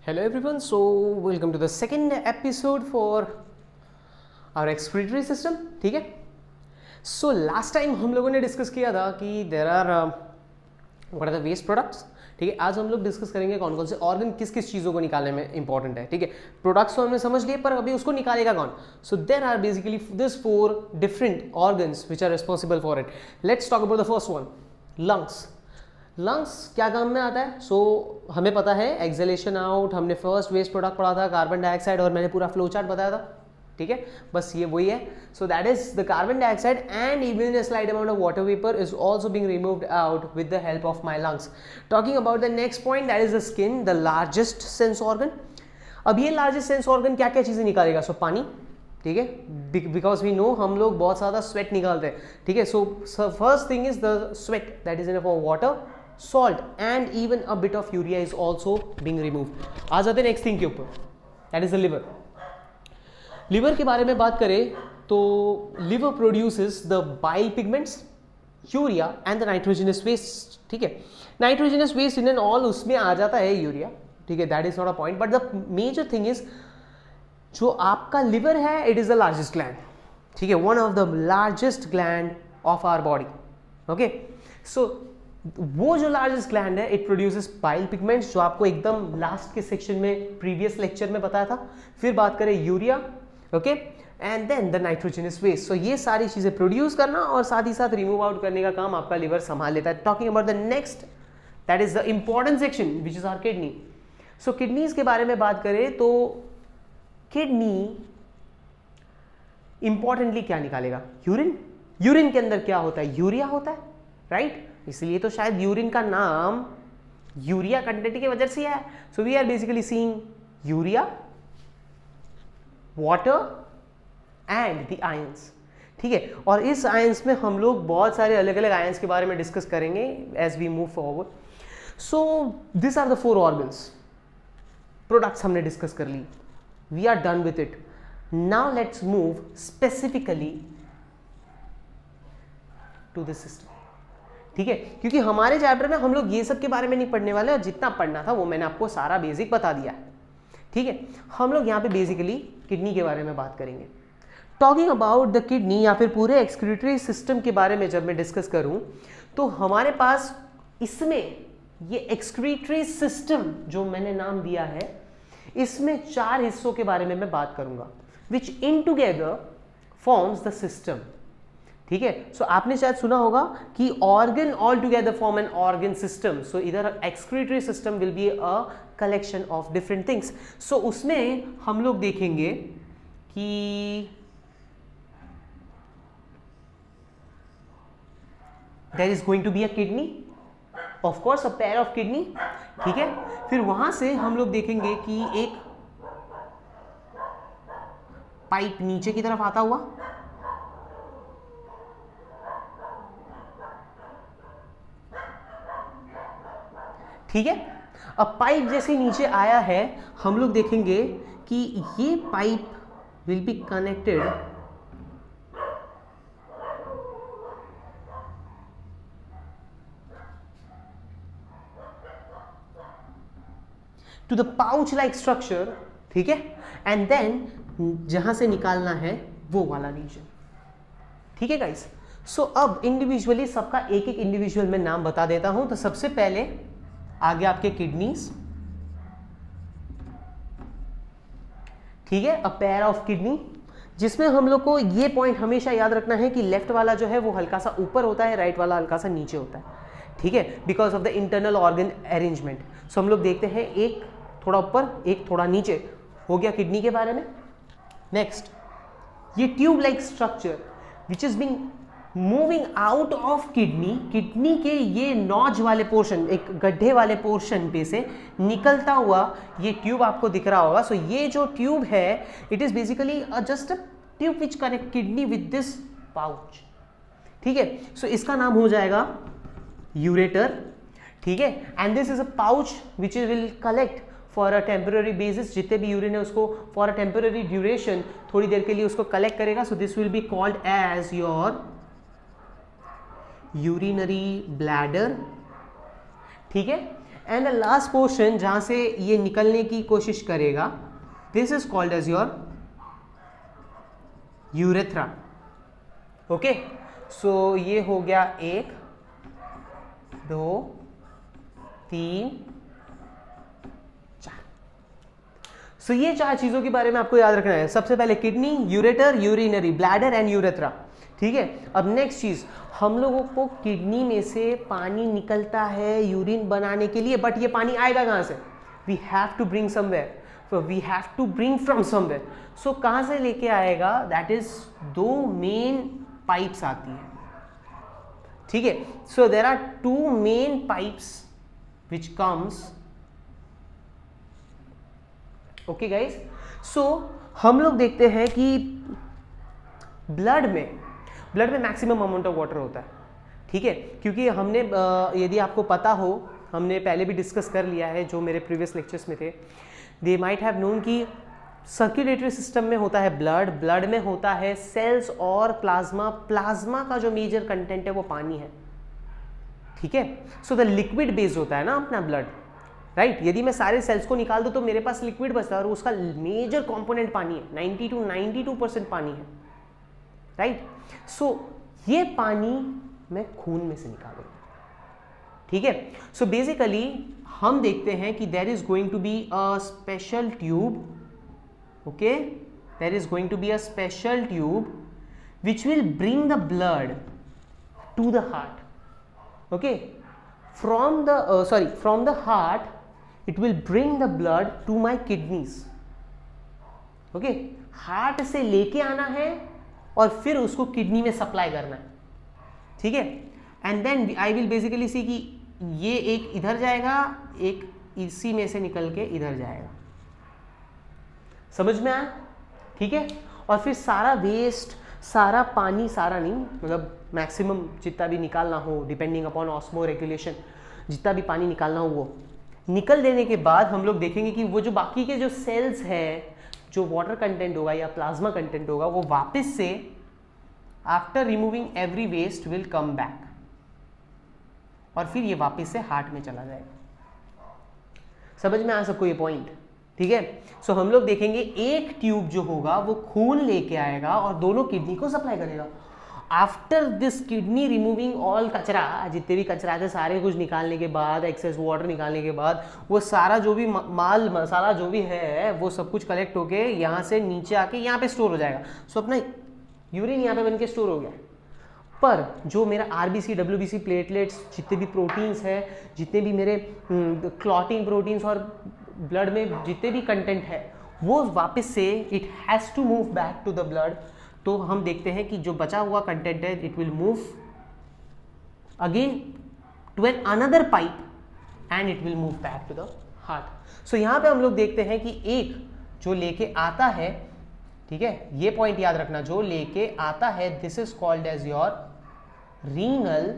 Hello everyone, so welcome to the second episode for our excretory system. ठीक है, so last time हम लोगों ने डिस्कस किया था कि there are what are the waste products. ठीक है, आज हम लोग डिस्कस करेंगे कौन कौन से ऑर्गन किस किस चीज़ों को निकालने में इंपॉर्टेंट है. ठीक है, प्रोडक्ट्स तो हमने समझ लिए, पर अभी उसको निकालेगा कौन. So there are basically this 4 different organs which are responsible for it. Let's talk about the first one, lungs. Lungs क्या काम में आता है? हमें पता है एक्सहेलेशन आउट, हमने फर्स्ट वेस्ट प्रोडक्ट पढ़ा था कार्बन डाइऑक्साइड, और मैंने पूरा फ्लो चार्ट बताया था. ठीक है, बस ये वही है. So that is the carbon dioxide and even a slight amount of water vapor is also being removed out with the help of my lungs. Talking about the next point, that is the skin, the largest sense organ. अब ये largest sense organ क्या क्या चीज़ें निकालेगा? पानी. ठीक है, because we know हम लोग बहुत ज़्यादा स्वेट निकालते हैं. ठीक है, so first thing is the sweat, that is in for water, salt and even a bit of urea is also being removed. आ जाते हैं नेक्स्ट थिंग के ऊपर, that is the liver. Liver के बारे में बात करें तो liver produces the bile pigments, urea and the nitrogenous waste. ठीक है, nitrogenous waste in and all उसमें आ जाता है यूरिया. ठीक है, that is not a point, but the major thing is जो आपका लिवर है, it is the largest gland. ठीक है, one of the largest gland of our body. Okay, so वो जो लार्जेस्ट ग्लैंड है, इट प्रोड्यूसेस बाइल पिगमेंट्स, जो आपको एकदम लास्ट के सेक्शन में प्रीवियस लेक्चर में बताया था. फिर बात करें urea, okay, and then the nitrogenous waste. So ये सारी चीजें प्रोड्यूस करना और साथ ही साथ रिमूव आउट करने का काम आपका लिवर संभाल लेता है. Talking about the next, that is the important section which is our kidney. So kidneys के बारे में बात करें तो किडनी इंपॉर्टेंटली क्या निकालेगा? यूरिन. यूरिन के अंदर क्या होता है? यूरिया होता है, राइट? इसलिए तो शायद यूरिन का नाम यूरिया कंटेंट की वजह से है. So we are basically seeing urea, water and the ions. ठीक है, और इस आयंस में हम लोग बहुत सारे अलग अलग आयंस के बारे में डिस्कस करेंगे as we move forward. So this are the 4 organs. Products हमने डिस्कस कर ली, we are done with it. Now let's move specifically to this system. ठीक है, क्योंकि हमारे चैप्टर में हम लोग ये सब के बारे में नहीं पढ़ने वाले, और जितना पढ़ना था वो मैंने आपको सारा बेसिक बता दिया है. ठीक है, हम लोग यहाँ पे बेसिकली किडनी के बारे में बात करेंगे. टॉकिंग अबाउट द किडनी या फिर पूरे एक्सक्रीटरी सिस्टम के बारे में जब मैं डिस्कस करूं तो हमारे पास इसमें ये एक्सक्रीटरी सिस्टम जो मैंने नाम दिया है, इसमें 4 हिस्सों के बारे में मैं बात करूंगा, which in together forms the system. ठीक है, सो आपने शायद सुना होगा कि organ all together form an organ system. So इधर excretory system will be a collection of different things. So उसमें हम लोग देखेंगे कि there is going to be a kidney, of course a pair of kidney. ठीक है, फिर वहां से हम लोग देखेंगे कि एक पाइप नीचे की तरफ आता हुआ, ठीक है. अब पाइप जैसे नीचे आया है, हम लोग देखेंगे कि ये pipe will be connected to the pouch like structure. ठीक है, एंड देन जहां से निकालना है वो वाला रीजन. ठीक है गाइस, सो अब इंडिविजुअली सबका एक एक इंडिविजुअल मैं नाम बता देता हूं. तो सबसे पहले आगे आपके किडनीज. ठीक है, अ पेयर ऑफ किडनी, जिसमें हम लोग को ये पॉइंट हमेशा याद रखना है कि लेफ्ट वाला जो है वो हल्का सा ऊपर होता है, राइट वाला हल्का सा नीचे होता है. ठीक है, because of the internal organ arrangement. So हम लोग देखते हैं एक थोड़ा ऊपर एक थोड़ा नीचे. हो गया किडनी के बारे में. नेक्स्ट, ये tube like structure which is being moving out of kidney. Kidney के ये नॉज वाले पोर्शन, एक गड्ढे वाले पोर्शन पे से निकलता हुआ ये ट्यूब आपको दिख रहा होगा. सो ये जो ट्यूब है, it is basically just a tube which connect kidney with this pouch. ठीक है, सो इसका नाम हो जाएगा यूरेटर. ठीक है, and this is a pouch which will collect for a temporary basis. जितने भी यूरिन है उसको फॉर अ टेम्पररी ड्यूरेशन, थोड़ी देर के लिए उसको कलेक्ट करेगा. So this will be called as your urinary bladder. ठीक है, एंड द लास्ट पोर्शन जहां से ये निकलने की कोशिश करेगा, this is called as your urethra. Okay, so ये हो गया 1 2 3 4। सो ये 4 चीजों के बारे में आपको याद रखना है। सबसे पहले kidney, ureter, urinary bladder and urethra. ठीक है, अब नेक्स्ट चीज, हम लोगों को किडनी में से पानी निकलता है यूरिन बनाने के लिए, बट ये पानी आएगा कहां से? We have to bring somewhere, so we have to bring from somewhere. so कहां से लेके आएगा? that is 2 मेन पाइप्स आती हैं। ठीक है, so there are 2 main pipes which comes, okay guys, so हम लोग देखते हैं कि ब्लड में मैक्सिमम अमाउंट ऑफ वाटर होता है। ठीक है, क्योंकि हमने यदि आपको पता हो, हमने पहले भी डिस्कस कर लिया है जो मेरे प्रीवियस लेक्चर्स में थे, दे माइट हैव नोन कि सर्कुलेटरी सिस्टम में होता है ब्लड में होता है सेल्स और प्लाज्मा का जो मेजर कंटेंट है वो पानी है। ठीक है, सो द लिक्विड बेस्ड होता है ना अपना ब्लड, राइट। यदि मैं सारे सेल्स को निकाल दूं तो मेरे पास लिक्विड बचता है और उसका मेजर कंपोनेंट पानी है, 90 to 92% पानी है, राइट। सो ये पानी मैं खून में से निकालूंगा। ठीक है, सो बेसिकली हम देखते हैं कि there is going to be a special tube, okay, there is going to be a special tube which will bring the blood to the heart. Okay, from the heart it will bring the blood to my kidneys. Okay, heart से लेके आना है और फिर उसको kidney में supply करना है। ठीक है, and then I will basically see कि ये एक इधर जाएगा, एक इसी में से निकल के इधर जाएगा। समझ में आया? ठीक है, और फिर सारा वेस्ट, सारा पानी, सारा नहीं मतलब मैक्सिमम जितना भी निकालना हो डिपेंडिंग अपॉन ऑस्मो रेगुलेशन, जितना भी पानी निकालना हो वो निकल देने के बाद हम लोग देखेंगे कि वो जो बाकी के जो सेल्स हैं, जो वाटर कंटेंट होगा या प्लाज्मा कंटेंट होगा, वो वापस से after removing every waste will come back और फिर ये वापस से हार्ट में चला जाएगा। समझ में आ सबको ये पॉइंट? ठीक है, सो हम लोग देखेंगे एक ट्यूब जो होगा वो खून लेके आएगा और दोनों किडनी को सप्लाई करेगा। After this kidney removing all कचरा, जितने भी कचरा थे सारे कुछ निकालने के बाद, एक्सेस वाटर निकालने के बाद, वो सारा जो भी माल मसाला जो भी है वो सब कुछ कलेक्ट होके यहाँ से नीचे आके यहाँ पे स्टोर हो जाएगा। सो अपना यूरिन यहाँ पे बन के स्टोर हो गया, पर जो मेरा आरबीसी, डब्ल्यूबीसी, प्लेटलेट्स, जितने भी प्रोटीन्स हैं, जितने भी मेरे क्लॉटिंग प्रोटीन्स और ब्लड में जितने भी कंटेंट है, वो वापस से it has to move back to the blood. तो हम देखते हैं कि जो बचा हुआ कंटेंट है it will move again to an another pipe and it will move back to the heart. So यहाँ पे हम लोग देखते हैं कि एक जो लेके आता है, ठीक है, ये पॉइंट याद रखना, जो लेके आता है this is called as your renal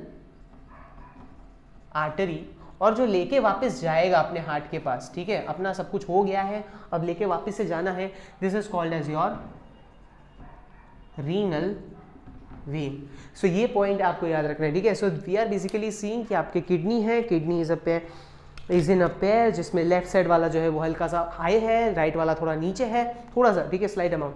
artery, और जो लेके वापस जाएगा अपने हार्ट के पास, ठीक है, अपना सब कुछ हो गया है, अब लेके वापस से जाना है, this is called as your renal vein. So ये पॉइंट आपको याद रखना है। ठीक है, so we are basically seeing कि आपके किडनी है, kidney is in a pair, जिसमें लेफ्ट साइड वाला जो है वो हल्का सा हाई है, राइट वाला थोड़ा नीचे है, थोड़ा सा, ठीक है, स्लाइड अमाउंट।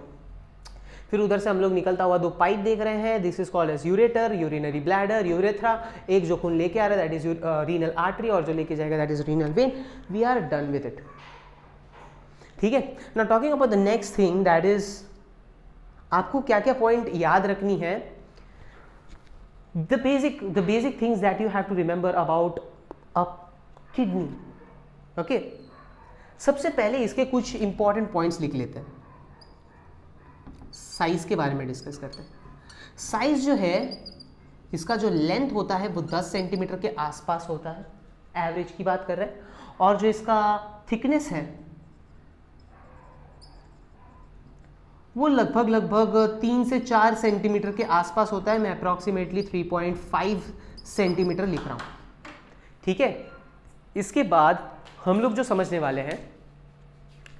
फिर उधर से हम लोग निकलता हुआ 2 पाइप देख रहे हैं, this is called as ureter, urinary bladder, urethra. एक जो खून लेके आ रहा है दैट इज रीनल आर्टरी, और जो लेके जाएगा that is renal vein. We are done with it. ठीक है, now talking about the next thing, that is आपको क्या क्या पॉइंट याद रखनी है, the basic things that you have to remember about a kidney. Okay, सबसे पहले इसके कुछ इंपॉर्टेंट पॉइंट्स लिख लेते हैं, साइज के बारे में डिस्कस करते हैं। साइज जो है, इसका जो लेंथ होता है वो 10 सेंटीमीटर के आसपास होता है, एवरेज की बात कर रहे हैं, और जो इसका थिकनेस है वो लगभग 3 से 4 सेंटीमीटर के आसपास होता है। मैं अप्रॉक्सीमेटली 3.5 सेंटीमीटर लिख रहा हूँ। ठीक है, इसके बाद हम लोग जो समझने वाले हैं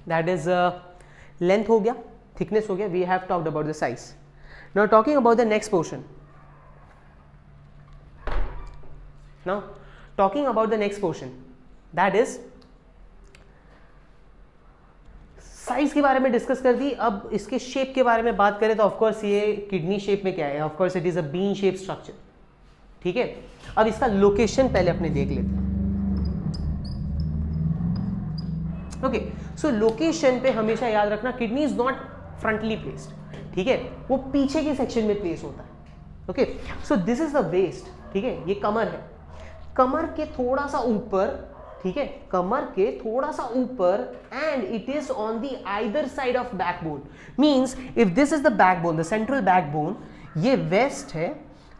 दैट इज लेंथ हो गया, थिकनेस हो गया, we have talked about the size. Now talking about the next portion, now talking about the next portion that is size के बारे में डिस्कस कर दी। अब इसके शेप के बारे में बात करें तो ऑफकोर्स ये किडनी शेप में क्या है, of course it is a bean shape structure, ठीक है। अब इसका लोकेशन पहले अपने देख लेते हैं। ओके, सो लोकेशन पे हमेशा याद रखना kidney is not frontly placed, ठीक है, वो पीछे के सेक्शन में प्लेस होता है। Okay, so this is the waist, ठीक है, ये कमर है, कमर के थोड़ा सा ऊपर, ठीक है, कमर के थोड़ा सा ऊपर, and it is on the either side of backbone. Means if this is the backbone, the central backbone, ये वेस्ट है,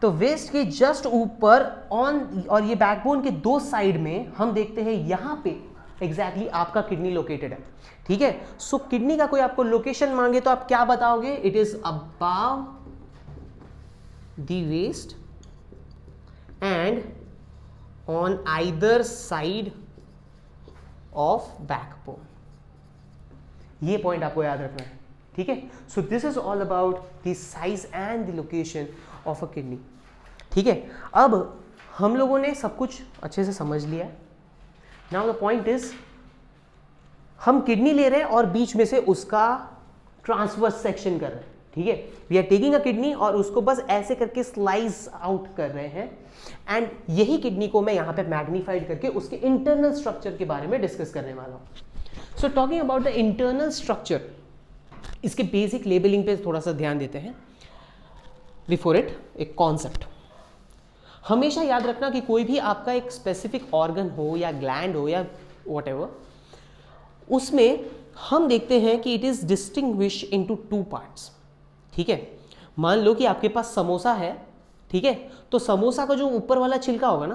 तो वेस्ट के जस्ट ऊपर ऑन, और ये बैकबोन के दो साइड में हम देखते हैं यहां पे एग्जैक्टली आपका किडनी लोकेटेड है, ठीक है। सो किडनी का कोई आपको लोकेशन मांगे तो आप क्या बताओगे, it is above the waist and on either side of backbone. ये पॉइंट आपको याद रखना है, ठीक है। So this is all about the size and the location of a kidney, ठीक है। अब हम लोगों ने सब कुछ अच्छे से समझ लिया। नाउ द पॉइंट इज, हम किडनी ले रहे हैं और बीच में से उसका ट्रांसवर्स सेक्शन कर रहे हैं, ठीक है। We are taking a kidney और उसको बस ऐसे करके स्लाइस आउट कर रहे हैं, एंड यही किडनी को मैं यहां पे मैग्नीफाइड करके उसके इंटरनल स्ट्रक्चर के बारे में डिस्कस करने वाला हूं। So talking about the internal structure, इसके बेसिक लेबलिंग पे थोड़ा सा ध्यान देते हैं। बिफोर इट, एक कॉन्सेप्ट हमेशा याद रखना कि कोई भी आपका एक स्पेसिफिक ऑर्गन हो या ग्लैंड हो या व्हाटएवर, उसमें हम देखते हैं कि it is distinguish into two parts, ठीक है। मान लो कि आपके पास समोसा है, ठीक है, तो समोसा का जो ऊपर वाला छिलका होगा ना,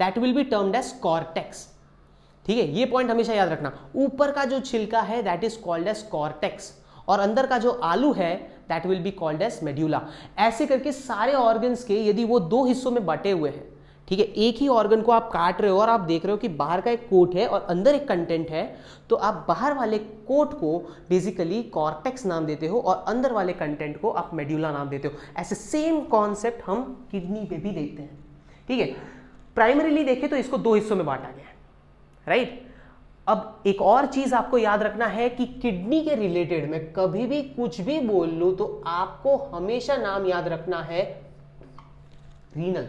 that will be termed as cortex, ठीक है। ये पॉइंट हमेशा याद रखना, ऊपर का जो छिलका है that is called as cortex, और अंदर का जो आलू है that will be called as medulla. ऐसे करके सारे ऑर्गन्स के यदि वो दो हिस्सों में बटे हुए हैं, ठीक है, एक ही ऑर्गन को आप काट रहे हो और आप देख रहे हो कि बाहर का एक कोट है और अंदर एक कंटेंट है, तो आप बाहर वाले कोट को बेसिकली कॉर्टेक्स नाम देते हो और अंदर वाले कंटेंट को आप मेड्यूला नाम देते हो। ऐसे सेम कॉन्सेप्ट हम किडनी पे भी देखते हैं, ठीक है। प्राइमरीली देखें तो इसको दो हिस्सों में बांटा गया है, राइट। अब एक और चीज आपको याद रखना है कि किडनी के रिलेटेड में कभी भी कुछ भी बोल लो तो आपको हमेशा नाम याद रखना है रीनल,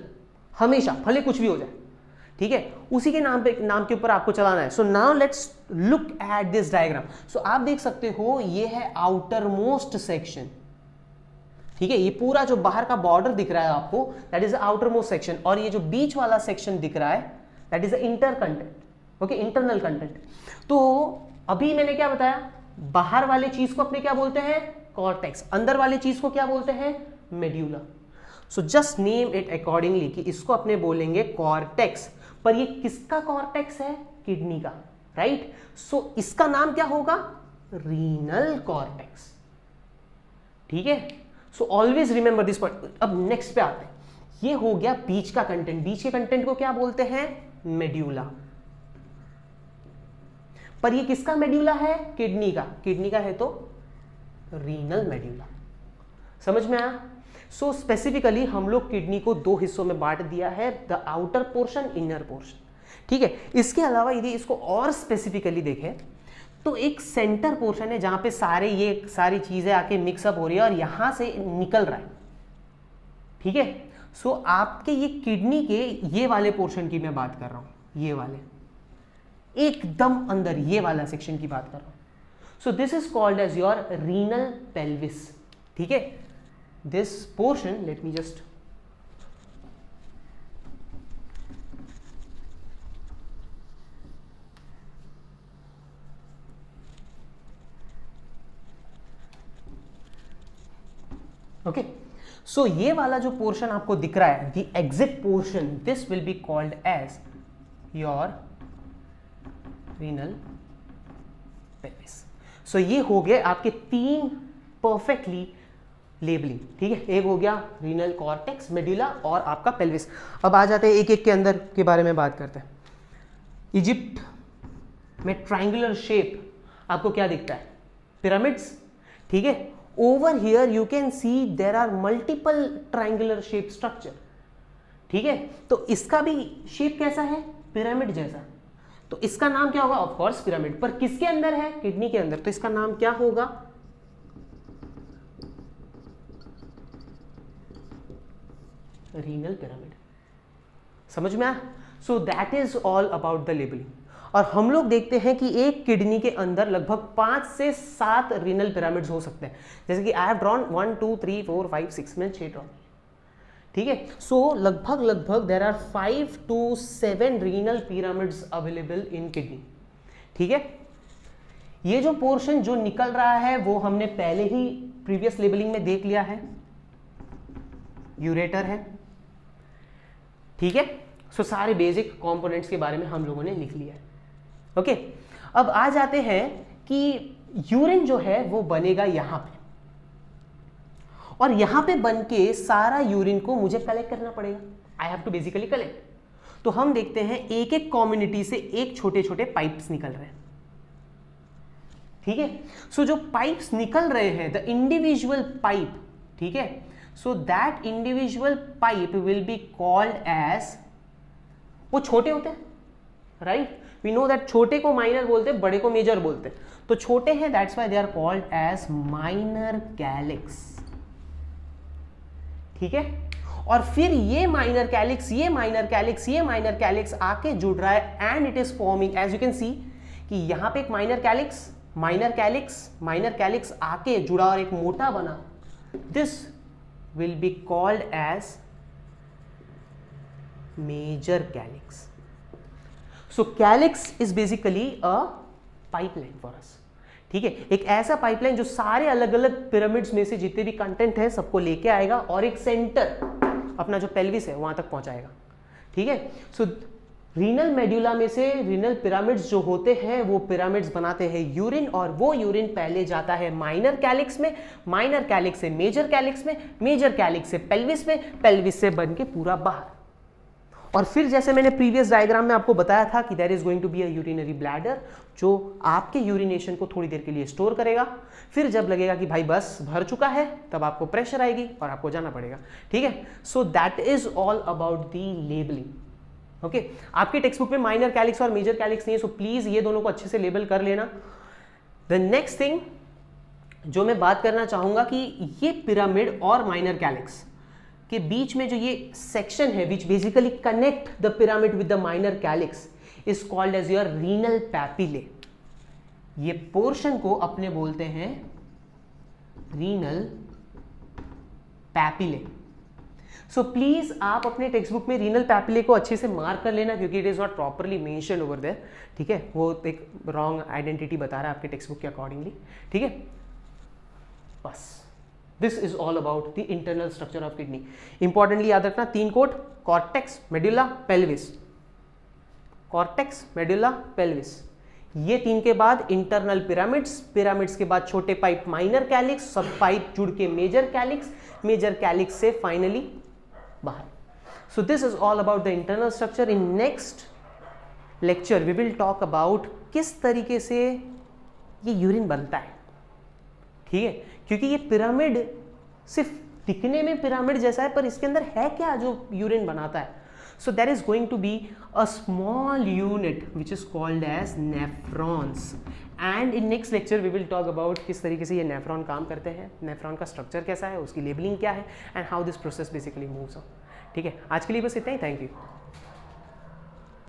हमेशा, भले कुछ भी हो जाए, ठीक है, उसी के नाम के ऊपर आपको चलाना है। So now let's look at this diagram. So आप देख सकते हो ये है आउटर मोस्ट सेक्शन, ठीक है, ये पूरा जो बाहर का बॉर्डर दिख रहा है आपको, that is outer most section, और ये जो बीच वाला सेक्शन दिख रहा है that is inter content, okay, internal content. तो अभी मैंने क्या बताया, बाहर वाले चीज को अपने क्या बोलते हैं, कॉर्टेक्स, अंदर वाले चीज को क्या बोलते हैं, medulla. So just name it accordingly कि इसको अपने बोलेंगे कॉर्टेक्स, पर ये किसका कॉर्टेक्स है, किडनी का, राइट। सो इसका नाम क्या होगा, रीनल कॉर्टेक्स, ठीक है। So always remember this point. अब नेक्स्ट पे आते हैं, ये हो गया बीच का कंटेंट, बीच के कंटेंट को क्या बोलते हैं, मेड्यूला। पर ये किसका मेड्यूला है, किडनी का, किडनी का है तो रीनल मेड्यूला। समझ में आया। सो स्पेसिफिकली हम लोग किडनी को दो हिस्सों में बांट दिया है, the outer portion, inner portion, ठीक है। इसके अलावा यदि इसको और स्पेसिफिकली देखें तो एक सेंटर पोर्शन है जहां पे ये सारी चीजें आके मिक्सअप हो रही है और यहां से निकल रहा है, ठीक है। सो आपके ये किडनी के ये वाले पोर्शन की मैं बात कर रहा हूं, ये वाले एकदम अंदर ये वाला सेक्शन की बात कर रहा हूं। So this is called as your renal pelvis, ठीक है। This portion, let me just okay. So ये वाला जो पोर्शन आपको दिख रहा है, the exit portion, this will be called as your renal pelvis. So ये हो गए आपके तीन परफेक्टली लेबलिंग, ठीक है। एक हो गया रीनल कॉर्टेक्स, मेड्यूला और आपका पेल्विस। अब आ जाते हैं एक एक के अंदर के बारे में बात करते हैं। इजिप्ट में ट्रायंगुलर शेप आपको क्या दिखता है, पिरामिड्स, ठीक है। Over here you can see there are multiple triangular shape structure, ठीक है। तो इसका भी शेप कैसा है, पिरामिड जैसा। तो इसका नाम क्या होगा? Of course pyramid. पर किसके अंदर है? किडनी के अंदर। तो इसका नाम क्या होगा? Renal pyramid. समझ में आया? So that is all about the labelling. और हम लोग देखते हैं कि एक किडनी के अंदर लगभग 5 से 7 रीनल पिरामिड्स हो सकते हैं। जैसे कि आई हैव ड्रॉन 1 2 3 4 5 6 में 6 ड्रॉन, ठीक है। सो लगभग there are 5 to 7 renal pyramids available in kidney, ठीक है। ये जो पोर्शन जो निकल रहा है वो हमने पहले ही प्रीवियस लेबलिंग में देख लिया है, यूरेटर है, ठीक है। सो सारे बेसिक कंपोनेंट्स के बारे में हम लोगों ने लिख लिया है, ओके। अब आ जाते हैं कि यूरिन जो है वो बनेगा यहां पे, और यहां पे बन के सारा यूरिन को मुझे कलेक्ट करना पड़ेगा। I have to basically collect. तो हम देखते हैं एक एक कम्युनिटी से एक छोटे छोटे पाइप्स निकल रहे हैं, ठीक है। सो जो पाइप्स निकल रहे हैं, द इंडिविजुअल पाइप, ठीक है, so that individual pipe will be called as, वो छोटे होते हैं, राइट, वी नो दैट छोटे को माइनर बोलते हैं, बड़े को मेजर बोलते हैं। तो छोटे हैं, that's why they are called as minor calyx, ठीक है। और फिर ये माइनर कैलिक्स, ये माइनर कैलिक्स, ये माइनर कैलिक्स आके जुड़ रहा है, and it is forming, as you can see कि यहां पे एक minor calyx, minor calyx, minor calyx आके जुड़ा और एक मोटा बना। This will be called as major calyx. So calyx is basically a pipeline for us, ठीक है। एक ऐसा पाइपलाइन जो सारे अलग अलग पिरामिड्स में से जितने भी कंटेंट है सबको लेके आएगा और एक सेंटर अपना जो पेल्विस है वहां तक पहुंचाएगा, ठीक है। सो रीनल मेड्यूला में से रीनल पिरामिड्स जो होते हैं वो पिरामिड्स बनाते हैं यूरिन, और वो यूरिन पहले जाता है माइनर कैलिक्स में, माइनर कैलिक्स से मेजर कैलिक्स में, मेजर कैलिक्स से पेल्विस में, पेल्विस से बन के पूरा बाहर। और फिर जैसे मैंने प्रीवियस डायग्राम में आपको बताया था कि there is going to be a urinary bladder जो आपके यूरिनेशन को थोड़ी देर के लिए स्टोर करेगा। फिर जब लगेगा कि भाई बस भर चुका है, तब आपको प्रेशर आएगी और आपको जाना पड़ेगा, ठीक है। So that is all about the labelling, okay. आपके टेक्स्ट बुक में माइनर कैलिक्स और मेजर कैलिक्स नहीं है, सो प्लीज ये दोनों को अच्छे से लेबल कर लेना। द नेक्स्ट थिंग जो मैं बात करना चाहूंगा कि ये पिरामिड और माइनर कैलिक्स के बीच में जो ये सेक्शन है which basically connect the pyramid with the minor calyx is called as your renal papillae. ये पोर्शन को अपने बोलते हैं रीनल पैपिले। सो प्लीज आप अपने टेक्स्ट बुक में रीनल पैपिले को अच्छे से मार्क कर लेना, क्योंकि it is not properly mention over there, ठीक है। वो एक रॉन्ग आइडेंटिटी बता रहा है आपके टेक्स्ट बुक के अकॉर्डिंगली, ठीक है। बस this is all about the internal structure of kidney. Importantly याद रखना 3 code, cortex, medulla, pelvis, cortex, medulla, pelvis, ये 3 के बाद इंटरनल पिरामिड्स, पिरामिड्स के बाद छोटे पाइप माइनर कैलिक्स, सब पाइप जुड़ के मेजर कैलिक्स, मेजर कैलिक्स से फाइनली बाहर। So this is all about the internal structure. In next lecture we will talk about किस तरीके से ये यूरिन बनता है, ठीक है। क्योंकि ये पिरामिड सिर्फ दिखने में पिरामिड जैसा है, पर इसके अंदर है क्या जो यूरिन बनाता है। So there is going to be a small unit which is called as nephrons, and in next lecture we will talk about किस तरीके से ये नेफ्रॉन काम करते हैं, नेफ्रॉन का स्ट्रक्चर कैसा है, उसकी लेबलिंग क्या है, and how this process basically moves on, ठीक है। आज के लिए बस इतना ही, थैंक यू।